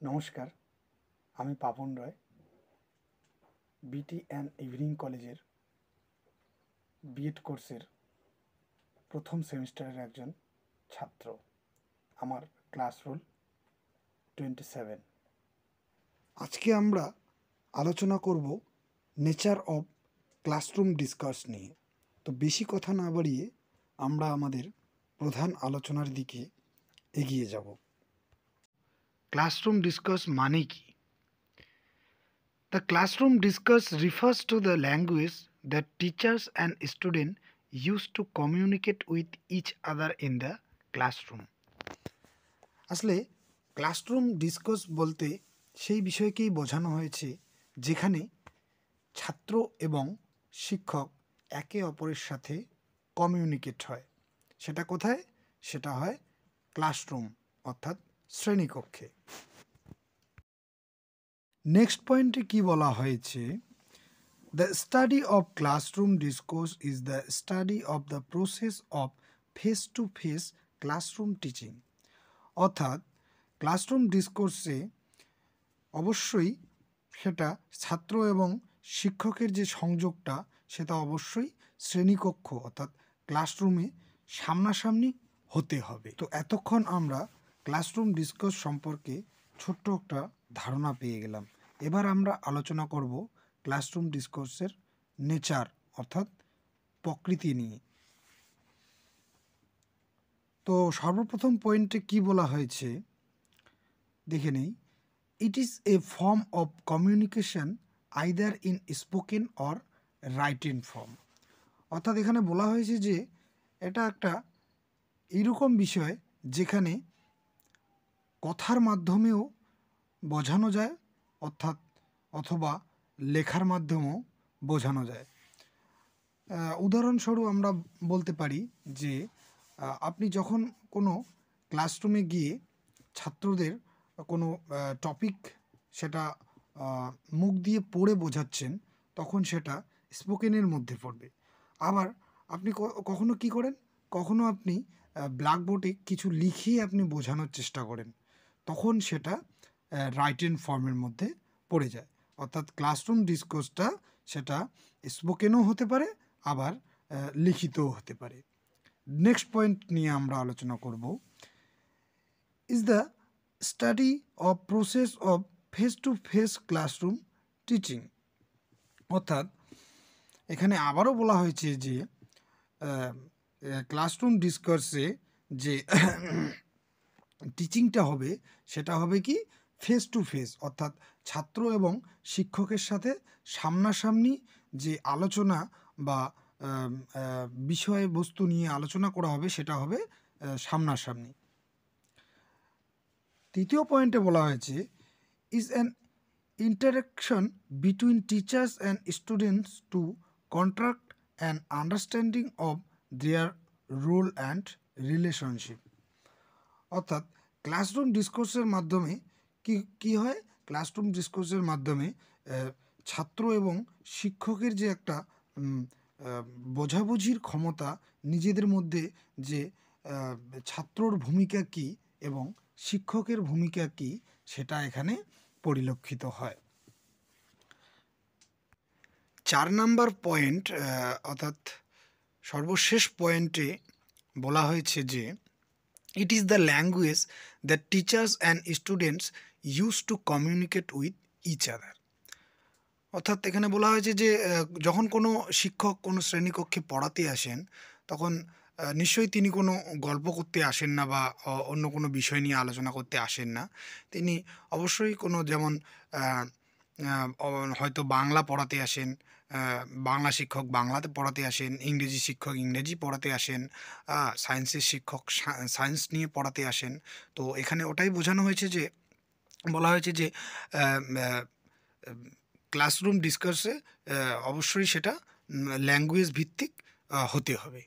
নমস্কার, আমি পাপন রয়, বিটি অ্যান্ড ইভিনিং কলেজের বিএড কোর্সের প্রথম সেমিস্টারের একজন ছাত্র। আমার ক্লাস রোল 27। আজকে আমরা আলোচনা করব নেচার অফ ক্লাসরুম ডিসকার্স নিয়ে। তো বেশি কথা না বাড়িয়ে আমরা আমাদের প্রধান আলোচনার দিকে এগিয়ে যাব। ক্লাসরুম ডিসকার্স মানে কি? The classroom discourse refers to the language that teachers and students use to communicate with each other in the classroom. আসলে ক্লাসরুম ডিসকার্স বলতে সেই বিষয়কেই বোঝানো হয়েছে যেখানে ছাত্র এবং শিক্ষক একে অপরের সাথে কমিউনিকেট হয়। সেটা কোথায়? সেটা হয় ক্লাসরুম অর্থাৎ শ্রেণীকক্ষে। নেক্সট পয়েন্টে কি বলা হয়েছে? The study of classroom discourse is the study of the process of face-to-face classroom teaching. অর্থাৎ ক্লাসরুম ডিসকোর্সে অবশ্যই সেটা ছাত্র এবং শিক্ষকের যে সংযোগটা সেটা অবশ্যই শ্রেণীকক্ষ অর্থাৎ ক্লাসরুমে সামনাসামনি হতে হবে। তো এতক্ষণ আমরা ক্লাসরুম ডিসকোর্স সম্পর্কে ছোট্ট একটা ধারণা পেয়ে গেলাম। এবার আমরা আলোচনা করব ক্লাসরুম ডিসকোর্সের নেচার অর্থাৎ প্রকৃতি নিয়ে। তো সর্বপ্রথম পয়েন্টে কি বলা হয়েছে দেখে নেই। It is a form of communication either in spoken or written form. অর্থাৎ এখানে বলা হয়েছে যে এটা একটা এইরকম বিষয় যেখানে কথার মাধ্যমেও বোঝানো যায় অর্থাৎ অথবা লেখার মাধ্যমেও বোঝানো যায়। উদাহরণস্বরূপ আমরা বলতে পারি যে আপনি যখন কোনো ক্লাসরুমে গিয়ে ছাত্রদের কোনো টপিক সেটা মুখ দিয়ে পড়ে বোঝাচ্ছেন তখন সেটা স্পোকেনের মধ্যে পড়বে। আবার আপনি কখনো কি করেন? কখনো আপনি ব্ল্যাকবোর্ডে কিছু লিখিয়ে আপনি বোঝানোর চেষ্টা করেন, তখন সেটা রাইটেন ফর্মের মধ্যে পড়ে যায়। অর্থাৎ ক্লাসরুম ডিসকোর্সটা সেটা স্পোকেনও হতে পারে আবার লিখিতও হতে পারে। নেক্সট পয়েন্ট নিয়ে আমরা আলোচনা করব। Is the study of process of face to face classroom teaching. অর্থাৎ এখানে আবারও বলা হয়েছে যে ক্লাসরুম ডিসকোর্সে যে টিচিংটা হবে সেটা হবে কি ফেস টু ফেস, অর্থাৎ ছাত্র এবং শিক্ষকের সাথে সামনাসামনি যে আলোচনা বা বিষয়বস্তু নিয়ে আলোচনা করা হবে সেটা হবে সামনাসামনি। তৃতীয় পয়েন্টে বলা হয়েছে is an interaction between teachers and students to contract and understanding of their role and relationship. অর্থাৎ ক্লাসরুম ডিসকোর্সের মাধ্যমে কি হয়? ক্লাসরুম ডিসকোর্সের মাধ্যমে ছাত্র এবং শিক্ষকের যে একটা বোঝাবুঝির ক্ষমতা, নিজেদের মধ্যে যে ছাত্রর ভূমিকা কী এবং শিক্ষকের ভূমিকা কী সেটা এখানে পরিলক্ষিত হয়। 4 নাম্বার পয়েন্ট অর্থাৎ সর্বশেষ পয়েন্টে বলা হয়েছে যে it is the language that teachers and students use to communicate with each other. অর্থাৎ এখানে বলা হয়েছে যে যখন কোনো শিক্ষক কোনো শ্রেণীকক্ষে পড়াতে আসেন তখন নিশ্চয়ই তিনি কোনো গল্প করতে আসেন না বা অন্য কোনো বিষয় নিয়ে আলোচনা করতে আসেন না। তিনি অবশ্যই কোনো যেমন হয়তো বাংলা পড়াতে আসেন, বাংলা শিক্ষক বাংলাতে পড়াতে আসেন, ইংরেজি শিক্ষক ইংরেজি পড়াতে আসেন, সায়েন্সের শিক্ষক সায়েন্স নিয়ে পড়াতে আসেন। তো এখানে ওটাই বোঝানো হয়েছে যে বলা হয়েছে যে ক্লাসরুম ডিসকোর্সে অবশ্যই সেটা ল্যাঙ্গুয়েজ ভিত্তিক হতে হবে।